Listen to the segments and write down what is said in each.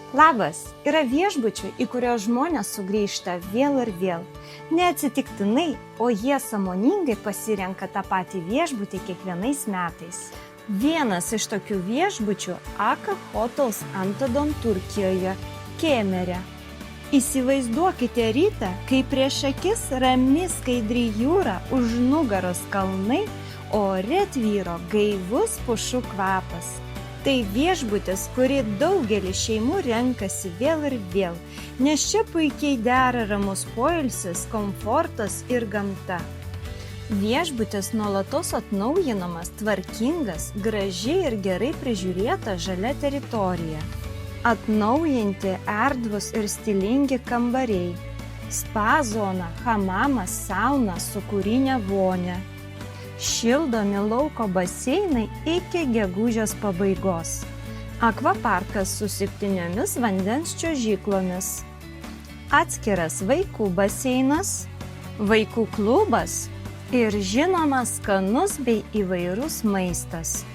Labas, yra viešbučių, į kuriuos žmonės sugrįžta vėl ir vėl. Neatsitiktinai, o jie sąmoningai pasirenka tą patį viešbutį kiekvienais metais. Vienas iš tokių viešbučių Aka Hotels Antadon Turkijoje, Kemerė. Įsivaizduokite rytą, kai prieš akis rami skaidri jūra, už nugaros kalnai, o ore tvyro gaivus pušų kvapas. Tai viešbutis, kurį daugelis šeimų renkasi vėl ir vėl, nes čia puikiai dera ramus poilsis, komfortas ir gamta. Viešbutis nuolatos atnaujinamas, tvarkingas, gražiai ir gerai prižiūrėta žalia teritorija. Atnaujinti erdvūs ir stilingi kambariai, spa zona, hamamas, sauna su kūrinė vonia. Šildomi lauko baseinai iki gegužės pabaigos. Akvaparkas su 7 vandens čiuožyklomis. Atskiras vaikų baseinas, vaikų klubas ir žinoma skanus bei įvairus maistas.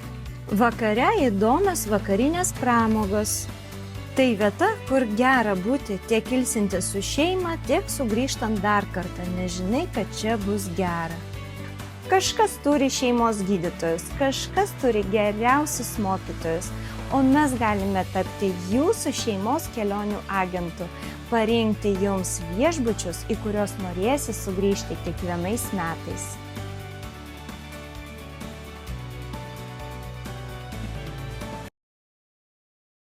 Vakare įdomios vakarinės pramogos. Tai vieta, kur gera būti tiek ilsintis su šeima, tiek sugrįžtant dar kartą, nežinai, kad čia bus gera. Kažkas turi šeimos gydytojus, kažkas turi geriausius mokytojus, o mes galime tapti jūsų šeimos kelionių agentų, parinkti jums viešbučius, į kuriuos norėsi sugrįžti kiekvienais metais.